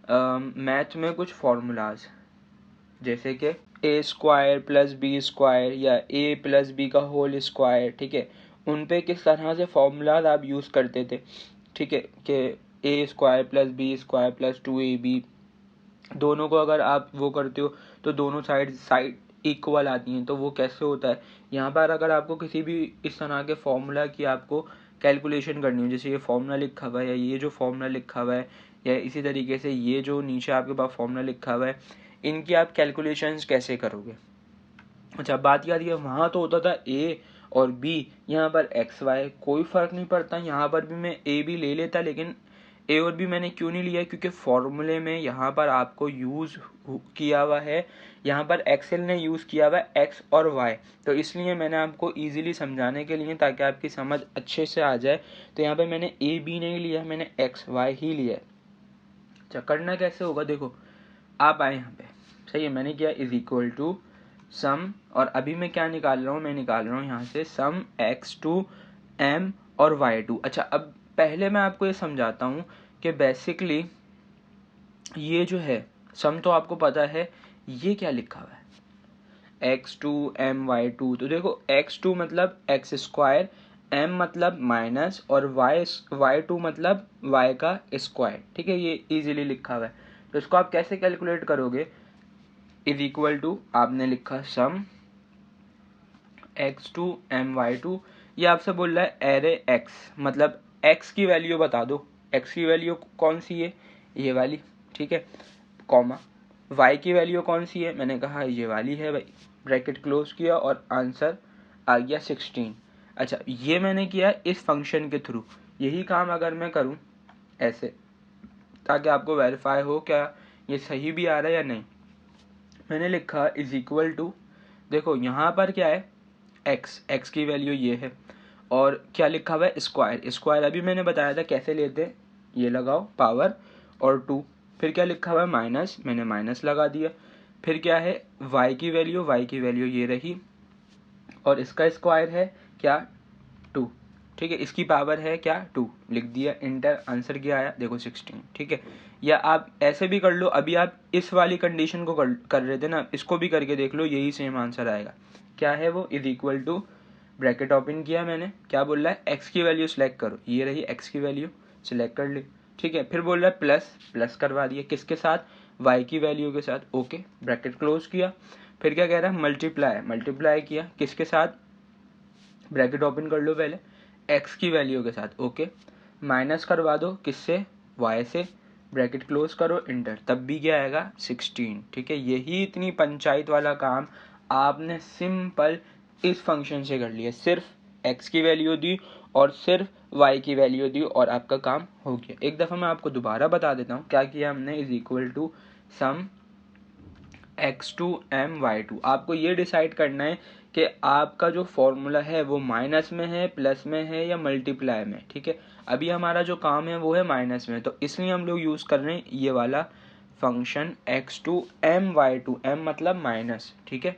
मैथ में कुछ फॉर्मूलाज, जैसे कि a square plus B square या ए प्लस बी का होल स्क्वायर, ठीक है। उन पे किस तरह से फॉर्मूलाज आप यूज़ करते थे, ठीक है, कि a square plus B square plus 2ab, दोनों को अगर आप वो करते हो तो दोनों साइड इक्वल आती हैं। तो वो कैसे होता है, यहाँ पर अगर आपको किसी भी इस तरह के फॉर्मूला की आपको कैलकुलेशन करनी हो, जैसे ये फॉर्मूला लिखा हुआ है या ये जो फॉर्मूला लिखा हुआ है, या इसी तरीके से ये जो नीचे आपके पास फॉर्मूला लिखा हुआ है, इनकी आप कैलकुलेशंस कैसे करोगे। अच्छा, बात याद, ये वहाँ तो होता था ए और बी, यहाँ पर एक्स वाई कोई फ़र्क नहीं पड़ता। यहाँ पर भी मैं ए भी ले लेता, लेकिन ए और बी मैंने क्यों नहीं लिया, क्योंकि फॉर्मूले में यहाँ पर आपको यूज़ किया हुआ है, यहाँ पर एक्सेल ने यूज़ किया हुआ है एक्स और वाई, तो इसलिए मैंने आपको इजीली समझाने के लिए, ताकि आपकी समझ अच्छे से आ जाए, तो यहाँ पर मैंने ए बी नहीं लिया, मैंने एक्स वाई ही लिया। अच्छा, करना कैसे होगा, देखो आप आए यहाँ पे, सही है, मैंने किया इज इक्वल टू सम, और अभी मैं क्या निकाल रहा हूँ, मैं निकाल रहा हूँ यहाँ से सम x2 m और y2। अच्छा, अब पहले मैं आपको ये समझाता हूँ कि बेसिकली ये जो है सम तो आपको पता है, ये क्या लिखा हुआ है x2 m y2। तो देखो x2 मतलब एक्स स्क्वायर, m मतलब माइनस, और y2 मतलब y का स्क्वायर, ठीक है, ये इजीली लिखा हुआ है। तो इसको आप कैसे कैलकुलेट करोगे, इज इक्वल टू आपने लिखा सम x2 my2, ये आपसे बोल रहा है एरे x, मतलब x की वैल्यू बता दो, x की वैल्यू कौन सी है, ये वाली, ठीक है, कॉमा y की वैल्यू कौन सी है, मैंने कहा ये वाली है भाई, ब्रैकेट क्लोज किया और आंसर आ गया 16। अच्छा, ये मैंने किया इस फंक्शन के थ्रू। यही काम अगर मैं करूं ऐसे, ताकि आपको वेरीफाई हो क्या ये सही भी आ रहा है या नहीं, मैंने लिखा इज इक्वल टू, देखो यहाँ पर क्या है x की वैल्यू ये है, और क्या लिखा हुआ है स्क्वायर, स्क्वायर अभी मैंने बताया था कैसे लेते हैं, ये लगाओ पावर और 2, फिर क्या लिखा हुआ है माइनस, मैंने माइनस लगा दिया, फिर क्या है y की वैल्यू ये रही, और इसका स्क्वायर है क्या 2, ठीक है, इसकी पावर है क्या 2, लिख दिया, इंटर, आंसर क्या आया देखो 16, ठीक है। या आप ऐसे भी कर लो, अभी आप इस वाली कंडीशन को कर रहे थे ना, इसको भी करके देख लो, यही सेम आंसर आएगा। क्या है वो, is equal to, bracket open किया मैंने, क्या बोल रहा है x की वैल्यू सिलेक्ट करो, ये रही x की वैल्यू, सिलेक्ट कर ली, ठीक है। फिर बोल रहा है प्लस, प्लस करवा दिया किसके साथ, y की वैल्यू के साथ, ओके, ब्रैकेट क्लोज किया। फिर क्या कह रहा है मल्टीप्लाई, मल्टीप्लाई किया किसके साथ, ब्रैकेट ओपन कर लो पहले, x की वैल्यू के साथ, ओके, माइनस करवा दो किससे, y से, ब्रैकेट क्लोज करो, इंटर, तब भी क्या आएगा 16, ठीक है। यही इतनी पंचायत वाला काम आपने सिंपल इस फंक्शन से कर लिया, सिर्फ x की वैल्यू दी और सिर्फ y की वैल्यू दी और आपका काम हो गया। एक दफ़ा मैं आपको दोबारा बता देता हूँ क्या किया हमने, is equal to sum x2 m y2। आपको ये डिसाइड करना है कि आपका जो फॉर्मूला है वो माइनस में है, प्लस में है या मल्टीप्लाई में, ठीक है। अभी हमारा जो काम है वो है माइनस में, तो इसलिए हम लोग यूज़ कर रहे हैं ये वाला function x2 m y2, m मतलब माइनस, ठीक है,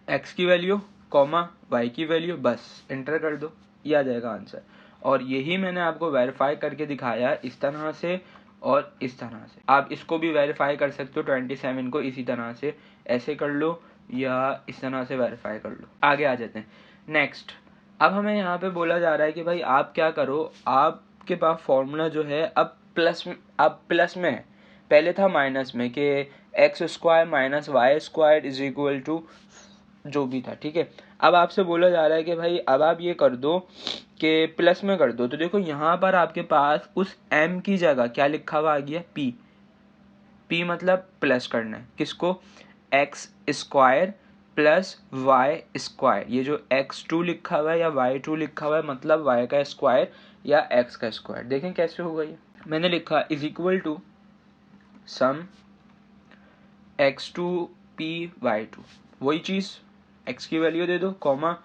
x की वैल्यू कॉमा y की वैल्यू, बस इंटर कर दो, ये आ जाएगा आंसर। और यही मैंने आपको वेरीफाई करके दिखाया इस तरह से और इस तरह से। आप इसको भी वेरीफाई कर सकते हो 27 को इसी तरह से, ऐसे कर लो या इस तरह से वेरीफाई कर लो। आगे आ जाते हैं नेक्स्ट। अब हमें यहाँ पे बोला जा रहा है कि भाई आप क्या करो, आपके पास फॉर्मूला जो है अब प्लस में है, पहले था माइनस में कि X square minus Y square is equal to जो भी था, ठीक है। अब आपसे बोला जा रहा है कि भाई अब आप ये कर दो कि प्लस में कर दो। तो देखो यहाँ पर आपके पास उस m की जगह क्या लिखा हुआ आ गया, p मतलब प्लस करना है किसको, X square plus Y square. ये जो x2 लिखा हुआ है या y2 लिखा हुआ है मतलब y का स्क्वायर या x का स्क्वायर। देखें कैसे होगा ये, मैंने लिखा is equal to sum x2 p y2, वही चीज़ x की वैल्यू दे दो कॉमा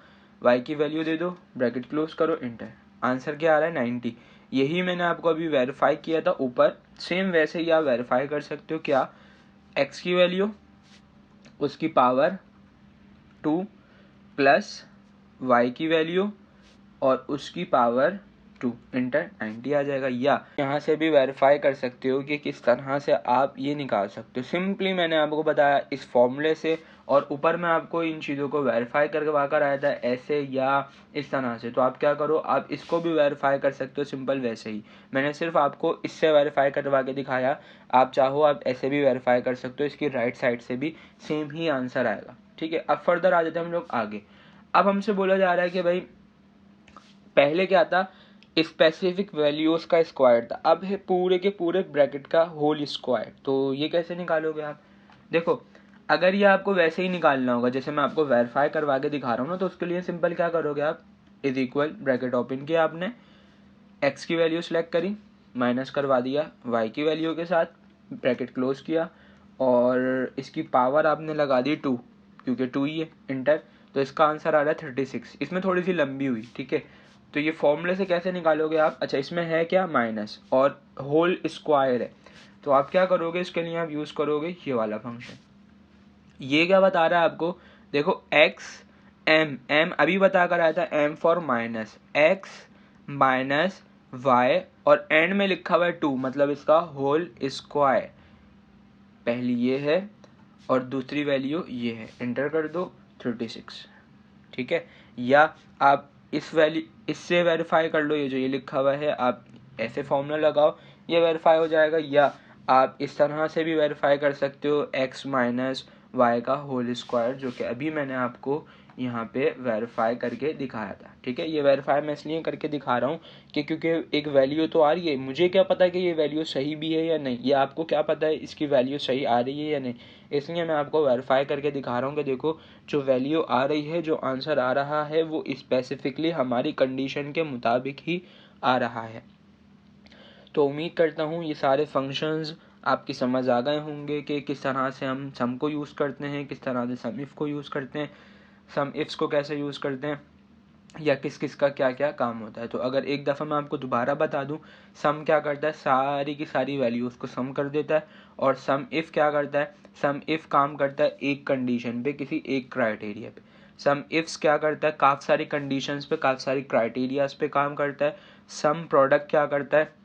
y की वैल्यू दे दो, ब्रैकेट क्लोज करो, इंटर। आंसर क्या आ रहा है 90। यही मैंने आपको अभी वेरीफाई किया था ऊपर, सेम वैसे ही आप वेरीफाई कर सकते हो। क्या, x की वैल्यू उसकी पावर 2 प्लस y की वैल्यू और उसकी पावर 2, इंटर 90 आ जाएगा। या यहाँ से भी वेरीफाई कर सकते हो कि किस तरह से आप ये निकाल सकते हो। सिंपली मैंने आपको बताया इस फॉर्मूले से, और ऊपर मैं आपको इन चीज़ों को वेरीफाई करवा कर आया था ऐसे या इस तरह से। तो आप क्या करो, आप इसको भी वेरीफाई कर सकते हो सिंपल वैसे ही। मैंने सिर्फ आपको इससे वेरीफाई करवा के दिखाया, आप चाहो आप ऐसे भी वेरीफाई कर सकते हो, इसकी राइट साइड से भी सेम ही आंसर आएगा, ठीक है। अब फर्दर आ जाते हैं हम लोग आगे। अब हमसे बोला जा रहा है कि भाई पहले क्या था, स्पेसिफिक वैल्यूज का स्क्वायर था, अब है पूरे के पूरे ब्रैकेट का होल स्क्वायर। तो ये कैसे निकालोगे आप, देखो अगर ये आपको वैसे ही निकालना होगा जैसे मैं आपको वेरीफाई करवा के दिखा रहा हूँ ना, तो उसके लिए सिंपल क्या करोगे आप, इज इक्वल ब्रैकेट ओपन किया आपने, एक्स की वैल्यू सेलेक्ट करी, माइनस करवा दिया वाई की वैल्यू के साथ, ब्रैकेट क्लोज किया, और इसकी पावर आपने लगा दी 2 क्योंकि 2 ही है, इंटर। तो इसका आंसर आ रहा है 36। इसमें थोड़ी सी लंबी हुई, ठीक है। तो ये फॉर्मूले से कैसे निकालोगे आप, अच्छा इसमें है क्या माइनस और होल स्क्वायर है, तो आप क्या करोगे, इसके लिए आप यूज़ करोगे ये वाला फंक्शन। ये क्या बता रहा है आपको, देखो एक्स एम अभी बता कर आया था, M for minus, X minus Y और एंड में लिखा हुआ है 2 मतलब इसका होल स्क्वायर। पहली ये है और दूसरी वैल्यू ये है, इंटर कर दो 36, ठीक है। या आप इस वैल्यू इससे वेरीफाई कर लो, ये जो ये लिखा हुआ है आप ऐसे फॉर्मूला लगाओ, ये वेरीफाई हो जाएगा। या आप इस तरह से भी वेरीफाई कर सकते हो, एक्स माइनस वाई का होल स्क्वायर, जो कि अभी मैंने आपको यहाँ पे वेरीफाई करके दिखाया था, ठीक है। ये वेरीफाई मैं इसलिए करके दिखा रहा हूँ कि क्योंकि एक वैल्यू तो आ रही है, मुझे क्या पता कि ये वैल्यू सही भी है या नहीं, ये आपको क्या पता है इसकी वैल्यू सही आ रही है या नहीं, इसलिए मैं आपको वेरीफाई करके दिखा रहा हूँ कि देखो जो वैल्यू आ रही है, जो आंसर आ रहा है वो स्पेसिफिकली हमारी कंडीशन के मुताबिक ही आ रहा है। तो उम्मीद करता हूँ ये सारे फंक्शंस आपकी समझ आ गए होंगे कि किस तरह से हम सम को यूज़ करते हैं, किस तरह से सम इफ़ को यूज़ करते हैं, सम इफ्स को कैसे यूज़ करते हैं, या किस किस का क्या क्या काम होता है। तो अगर एक दफ़ा मैं आपको दोबारा बता दूं, सम क्या करता है, सारी की सारी वैल्यूज़ को सम कर देता है, और सम इफ़ क्या करता है, सम इफ़ काम करता है एक कंडीशन पे, किसी एक क्राइटेरिया पे। सम इफ्स क्या करता है, काफ़ी सारी कंडीशंस पे, काफ़ी सारी क्राइटेरियाज पे काम करता है। सम प्रोडक्ट क्या करता है,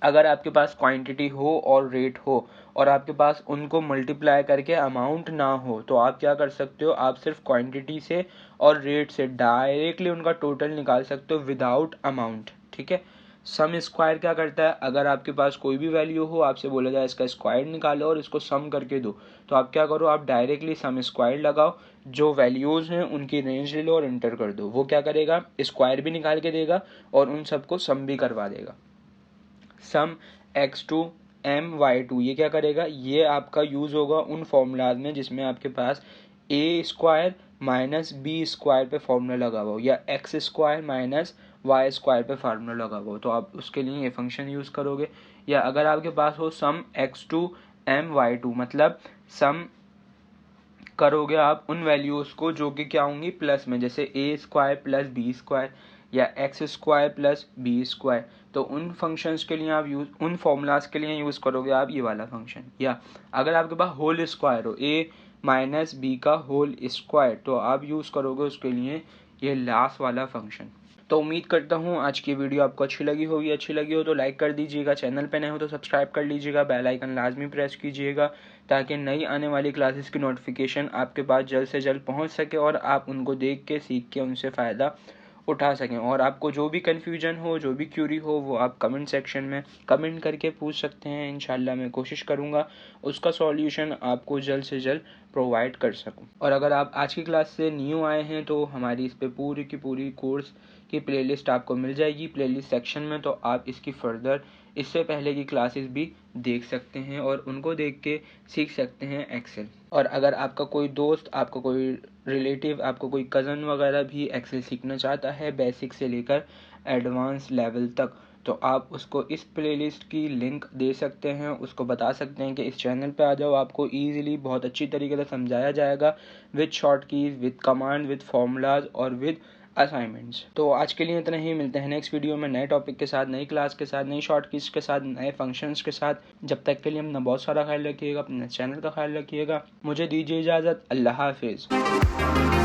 अगर आपके पास क्वांटिटी हो और रेट हो और आपके पास उनको मल्टीप्लाई करके अमाउंट ना हो, तो आप क्या कर सकते हो, आप सिर्फ क्वांटिटी से और रेट से डायरेक्टली उनका टोटल निकाल सकते हो विदाउट अमाउंट, ठीक है। सम स्क्वायर क्या करता है, अगर आपके पास कोई भी वैल्यू हो, आपसे बोला जाए इसका स्क्वायर निकालो और इसको सम करके दो, तो आप क्या करो, आप डायरेक्टली सम स्क्वायर लगाओ, जो वैल्यूज़ हैं उनकी रेंज ले लो और इंटर कर दो, वो क्या करेगा, स्क्वायर भी निकाल के देगा और उन सबको सम भी करवा देगा। सम x2 m y2 ये क्या करेगा, ये आपका यूज़ होगा उन फॉर्मूलाज में जिसमें आपके पास A square minus B square पे फार्मूला लगा हुआ हो, या X square minus Y square पे फार्मूला लगा हुआ हो, तो आप उसके लिए ये फंक्शन यूज़ करोगे। या अगर आपके पास हो सम x2 m y2 मतलब सम करोगे आप उन वैल्यूज़ को जो कि क्या होंगी प्लस में, जैसे A square plus B square, या X square plus B square, तो उन फंक्शंस के लिए आप उन फॉर्मूलाज के लिए यूज़ करोगे आप ये वाला फंक्शन। या अगर आपके पास होल स्क्वायर हो, ए माइनस बी का होल स्क्वायर, तो आप यूज़ करोगे उसके लिए ये लास्ट वाला फंक्शन। तो उम्मीद करता हूँ आज की वीडियो आपको अच्छी लगी होगी। अच्छी लगी हो तो लाइक कर दीजिएगा, चैनल पे नए हो तो सब्सक्राइब कर लीजिएगा, बेल आइकन लाजमी प्रेस कीजिएगा ताकि नई आने वाली क्लासेस की नोटिफिकेशन आपके पास जल्द से जल्द पहुँच सके और आप उनको देख के सीख के उनसे फ़ायदा उठा सकें। और आपको जो भी कन्फ्यूजन हो, जो भी क्यूरी हो, वो आप कमेंट सेक्शन में कमेंट करके पूछ सकते हैं। इंशाल्लाह मैं कोशिश करूँगा उसका सॉल्यूशन आपको जल्द से जल्द प्रोवाइड कर सकूं। और अगर आप आज की क्लास से न्यू आए हैं तो हमारी इस पे पूरी की पूरी कोर्स की प्लेलिस्ट आपको मिल जाएगी प्लेलिस्ट सेक्शन में, तो आप इसकी फर्दर इससे पहले की क्लासेस भी देख सकते हैं और उनको देख के सीख सकते हैं एक्सेल। और अगर आपका कोई दोस्त, आपका कोई रिलेटिव, आपको कोई कज़न वगैरह भी एक्सेल सीखना चाहता है बेसिक से लेकर एडवांस लेवल तक, तो आप उसको इस प्लेलिस्ट की लिंक दे सकते हैं, उसको बता सकते हैं कि इस चैनल पे आ जाओ, आपको ईजिली बहुत अच्छी तरीके से समझाया जाएगा with short keys, with command, with formulas और विद असाइनमेंट्स। तो आज के लिए इतना ही, मिलते हैं नेक्स्ट वीडियो में नए टॉपिक के साथ, नई क्लास के साथ, नई शॉर्ट कीज़ के साथ, नए फंक्शंस के साथ। जब तक के लिए अपना बहुत सारा ख्याल रखिएगा, अपने चैनल का ख्याल रखिएगा। मुझे दीजिए इजाज़त। अल्लाह हाफिज़।